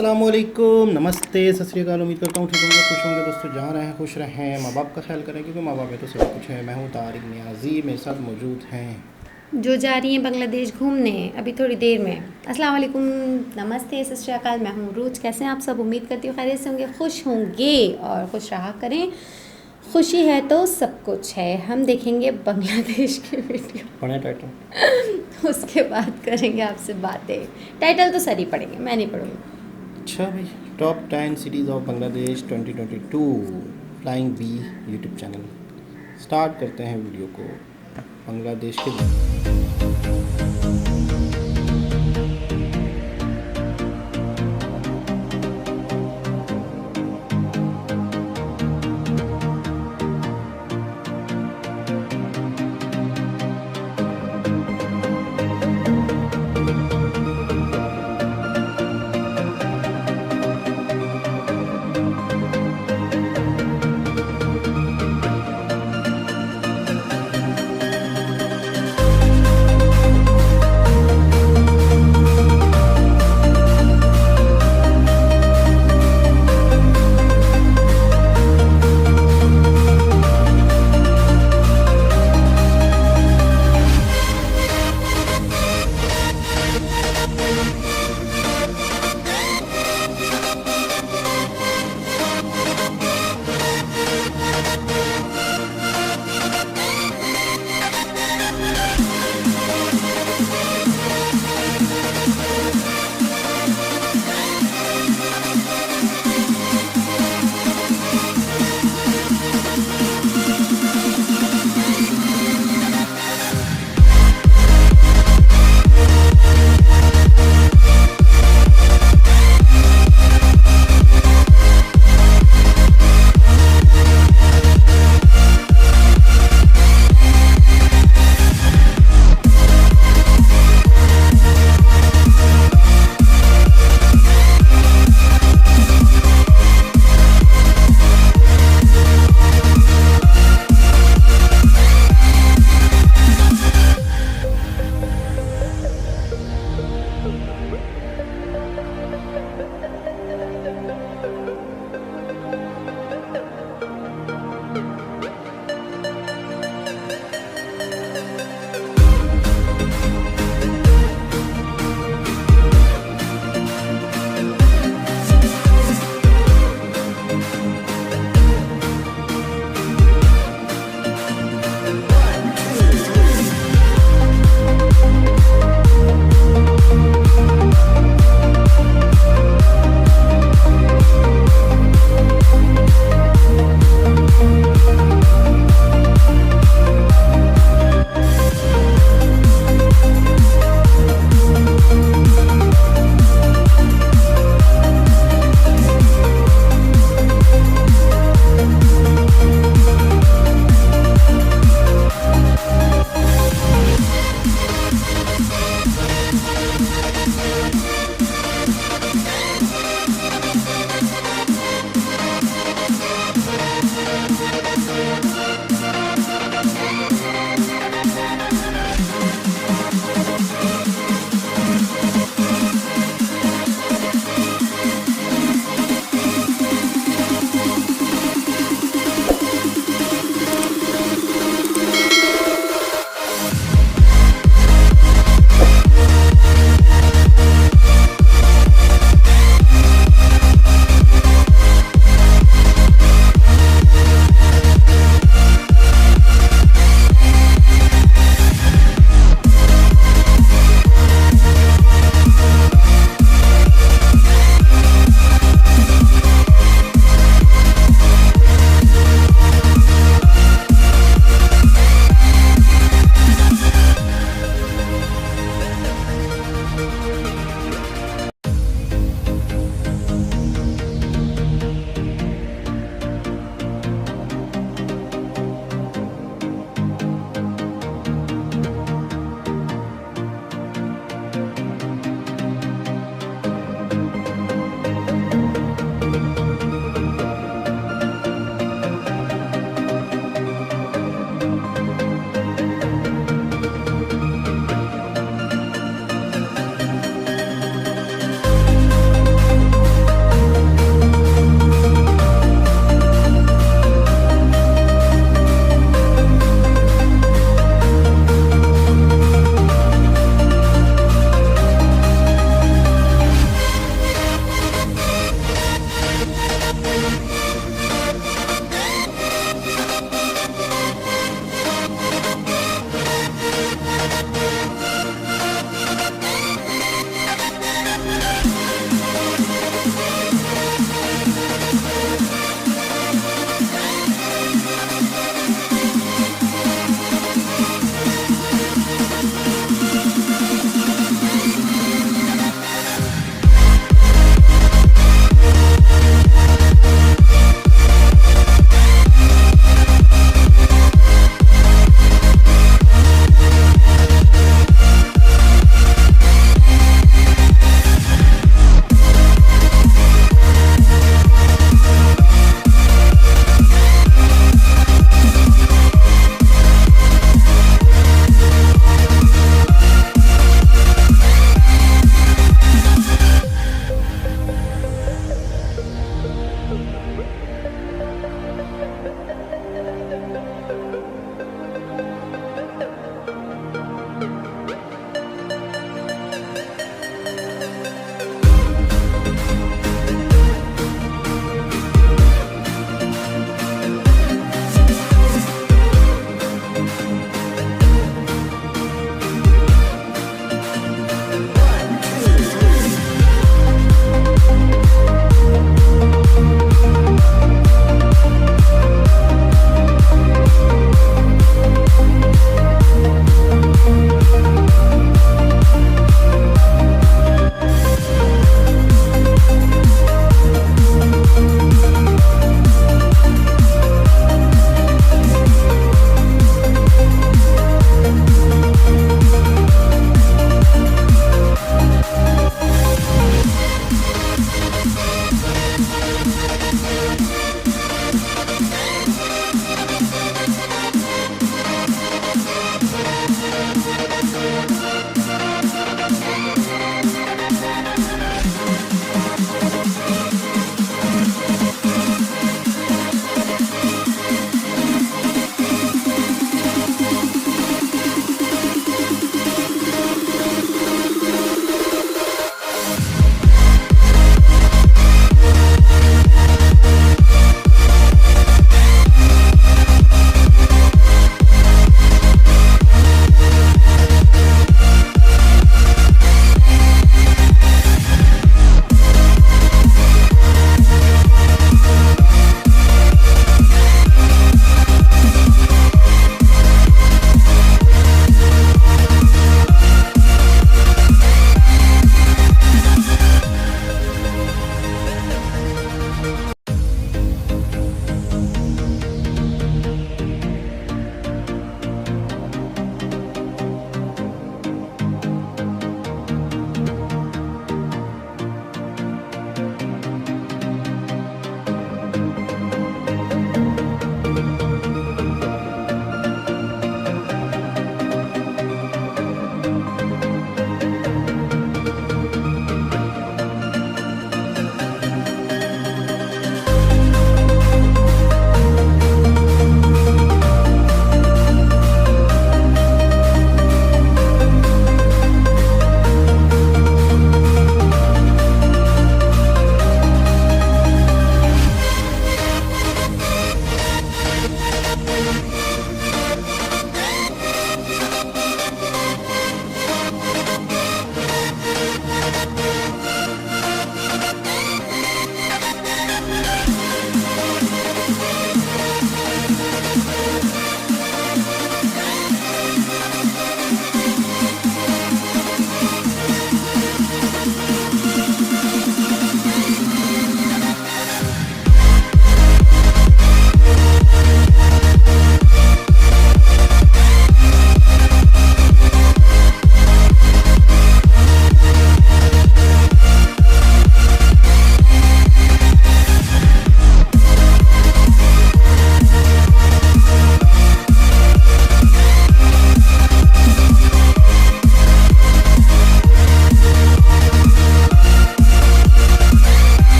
अस्सलामुअलैकुम, नमस्ते, सत श्री अकाल। उम्मीद करता हूँ ठीक होंगे, खुश होंगे दोस्तों। जहाँ रहें खुश रहें, माँ बाप का ख्याल करें क्योंकि माँ बाप है तो सब कुछ है। मैं हूँ तारिक नियाज़ी, मेरे साथ मौजूद हैं जो जा रही हैं बांग्लादेश घूमने अभी थोड़ी देर में। अस्सलाम वालेकुम, नमस्ते, सत श्री अकाल। मैं हूँ रूज। कैसे हैं आप सब? उम्मीद करती हूँ खैरियत से होंगे, खुश होंगे और खुश रहा करें। खुशी है तो सब कुछ है। हम देखेंगे बांग्लादेश की वीडियो, पढ़े टाइटल। उसके बाद करेंगे आपसे बातें। टाइटल तो सर ही पढ़ेंगे, मैं नहीं पढ़ूँगी। अच्छा भाई, top 10 cities of Bangladesh 2022 flying B YouTube channel. Start करते हैं वीडियो को बांग्लादेश के।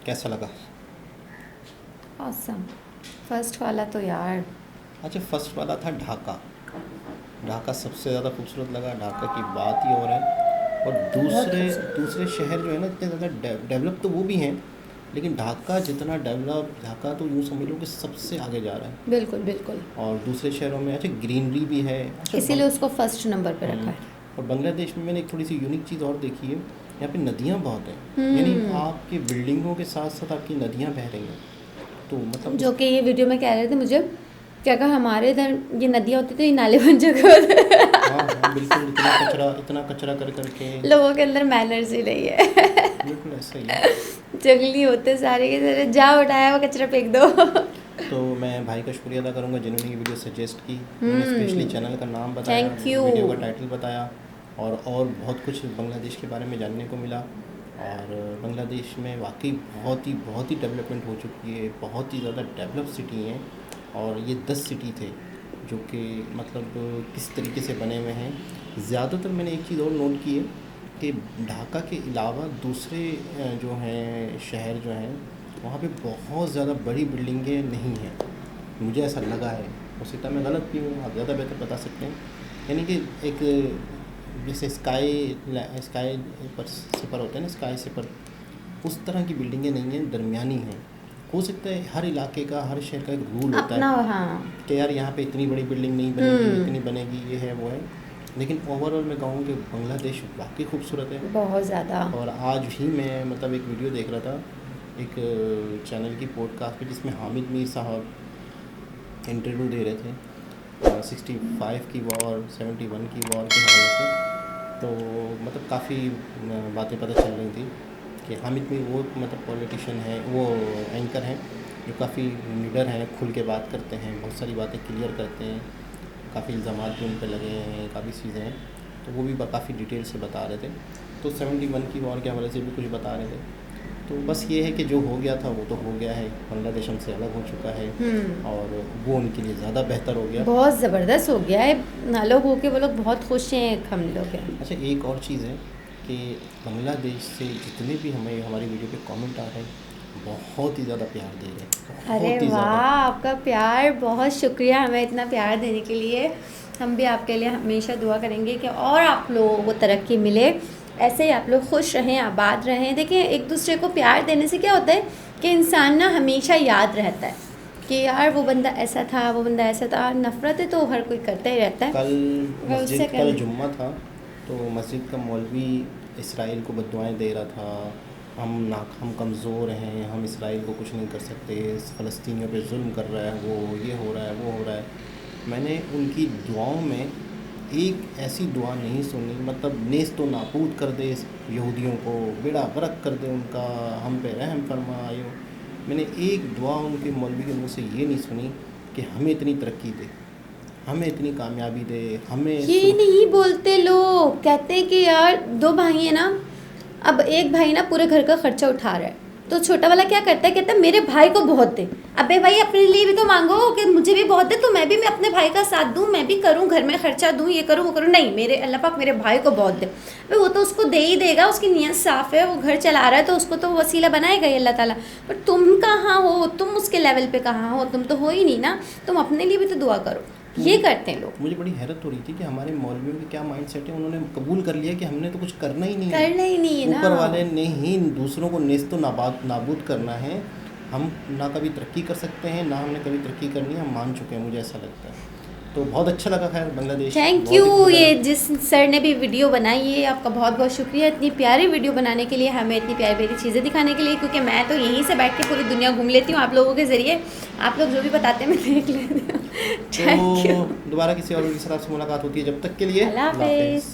कैसा लगा? ऑसम। फर्स्ट वाला तो यार अच्छा, फर्स्ट वाला था ढाका। ढाका सबसे ज़्यादा खूबसूरत लगा। ढाका की बात ही और है। और दूसरे शहर जो है ना, इतने ज़्यादा डेवलप तो वो भी हैं, लेकिन ढाका जितना डेवलप, ढाका तो यूँ समझ लो कि सबसे आगे जा रहा है। बिल्कुल बिल्कुल, और दूसरे शहरों में अच्छा ग्रीनरी भी है। अच्छा, इसीलिए उसको फर्स्ट नंबर पे रखा है। और बांग्लादेश में मैंने एक थोड़ी सी यूनिक चीज़ और देखी है, यहाँ पे नदियाँ बहुत हैं। यानी आपकी बिल्डिंगों के साथ साथ आपकी नदियाँ बह रही हैं, तो मतलब जो कि ये वीडियो में कह रहे थे मुझे, क्या कहा, हमारे इधर ये नदियाँ होती थी, ये नाले बन चुके होते। हाँ बिल्कुल, इतना कचरा कर करके लोगों के अंदर मैनर्स ही नहीं है। बिल्कुल ऐसा ही है। जंगली होते सारे के सारे, जा उठाया वो कचरा फेंक दो। तो मैं भाई का शुक्रिया अदा करूँगा जिन्होंने ये वीडियो सजेस्ट की। उन्होंने स्पेशली चैनल का नाम बताया, Thank you. वीडियो का टाइटल बताया, और बहुत कुछ बांग्लादेश के बारे में जानने को मिला। और बांग्लादेश में वाकई बहुत ही डेवलपमेंट हो चुकी है। बहुत ही ज़्यादा डेवलप सिटी हैं, और ये 10 सिटी थे जो कि मतलब किस तरीके से बने हुए हैं। ज़्यादातर मैंने एक चीज़ और नोट की है कि ढाका के अलावा दूसरे जो हैं शहर जो हैं, वहाँ पे बहुत ज़्यादा बड़ी बिल्डिंगें नहीं हैं, मुझे ऐसा लगा है। हो सकता है मैं गलत भी हूँ, आप ज़्यादा बेहतर बता सकते हैं। यानी कि एक जैसे स्काई सिपर होता है ना, स्काई सिपर, उस तरह की बिल्डिंगें नहीं हैं, दरमियानी हैं। हो सकता है हर इलाके का, हर शहर का एक रूल होता अपना, है हाँ, कि यार यहाँ पे इतनी बड़ी बिल्डिंग नहीं बनेगी, इतनी बनेगी, ये है वो है। लेकिन ओवरऑल मैं कहूँ कि बांग्लादेश वाकई खूबसूरत है। बहुत ज़्यादा। और आज ही मैं मतलब एक वीडियो देख रहा था एक चैनल की पॉडकास्ट पे, जिसमें हामिद मीर साहब इंटरव्यू दे रहे थे 65 की वॉर, 71 की वॉर के हवाले से। तो मतलब काफ़ी बातें पता चल रही थी कि हामिद मीर वो मतलब पॉलिटिशियन है, वो एंकर हैं जो काफ़ी लीडर हैं, खुल के बात करते हैं, बहुत सारी बातें क्लियर करते हैं, काफ़ी इल्ज़ामात भी उन पर लगे हैं, काफ़ी चीज़ें हैं। तो वो भी काफ़ी डिटेल से बता रहे थे। तो 71 की वॉर के हवाले से भी कुछ बता रहे थे। तो बस ये है कि जो हो गया था वो तो हो गया है, बांग्लादेश हमसे अलग हो चुका है, और वो उनके लिए ज़्यादा बेहतर हो गया। बहुत ज़बरदस्त हो गया है, ना लोग हो के वो लोग बहुत खुश हैं, हम लोग हैं। अच्छा, एक और चीज़ है कि बांग्लादेश से जितने भी हमें हमारी वीडियो पे कमेंट आ रहे हैं, बहुत ही ज़्यादा प्यार दे रहे हैं। अरे बहुत ही वाह, ज़्यादा। आपका प्यार, बहुत शुक्रिया हमें इतना प्यार देने के लिए। हम भी आपके लिए हमेशा दुआ करेंगे कि और आप लोगों को तरक्की मिले, ऐसे ही आप लोग खुश रहें, आबाद रहें। देखिए, एक दूसरे को प्यार देने से क्या होता है कि इंसान ना हमेशा याद रहता है कि यार वो बंदा ऐसा था, वो बंदा ऐसा था। नफ़रतें तो हर कोई करता ही रहता है। कल जुम्मा था, तो मस्जिद का मौलवी इसराइल को बद्दुआएं दे रहा था, हम कमज़ोर हैं, हम इसराइल को कुछ नहीं कर सकते, फ़लस्तीनियों पे जुल्म कर रहा है, वो ये हो रहा है, वो हो रहा है। मैंने उनकी दुआओं में एक ऐसी दुआ नहीं सुनी, मतलब नेस तो नाबूद कर दे इस यहूदियों को, बेड़ा गर्क कर दे उनका, हम पे रहम फरमायो। मैंने एक दुआ उनके मौलवी के मुँह से ये नहीं सुनी कि हमें इतनी तरक्की दे, हमें इतनी कामयाबी दे, हमें ये नहीं बोलते लोग, कहते हैं कि यार दो भाई हैं ना, अब एक भाई ना पूरे घर का खर्चा उठा रहा है, तो छोटा वाला क्या करता है, कहता है मेरे भाई को बहुत दे। अबे भाई, अपने लिए भी तो मांगो कि मुझे भी बहुत दे, तो मैं अपने भाई का साथ दूं, मैं भी करूं, घर में खर्चा दूं, ये करूं वो करूं। नहीं, मेरे अल्लाह पाक मेरे भाई को बहुत दे। भाई वो तो उसको दे ही देगा, उसकी नीयत साफ़ है, वो घर चला रहा है, तो उसको तो वसीला बनाएगा ही अल्लाह ताला। पर तुम कहाँ हो, तुम उसके लेवल पे कहाँ हो, तुम तो हो ही नहीं ना। तुम अपने लिए भी तो दुआ करो। ये करते हैं लोग। मुझे बड़ी हैरत हो रही थी कि हमारे मौलवियों के क्या माइंड सेट है। उन्होंने कबूल कर लिया कि हमने तो कुछ करना ही नहीं है, करना ही नहीं है ना। ऊपर वाले ने ही दूसरों को नेस्तो नाबूद करना है। हम ना कभी तरक्की कर सकते हैं, ना हमने कभी तरक्की करनी है, हम मान चुके हैं, मुझे ऐसा लगता है। तो बहुत अच्छा लगा खैर बांग्लादेश। Thank you. ये जिस सर ने भी वीडियो बनाई है, आपका बहुत बहुत शुक्रिया इतनी प्यारी वीडियो बनाने के लिए, हमें इतनी प्यारी प्यारी चीज़ें दिखाने के लिए। क्योंकि मैं तो यहीं से बैठ के पूरी दुनिया घूम लेती हूँ आप लोगों के ज़रिए। आप लोग जो भी बताते हैं मैं देख लेती हूँ। Thank you. तो दोबारा किसी और वीडियो के साथ आपसे मुलाकात होती है, जब तक के लिए अल्लाह हाफ़िज़।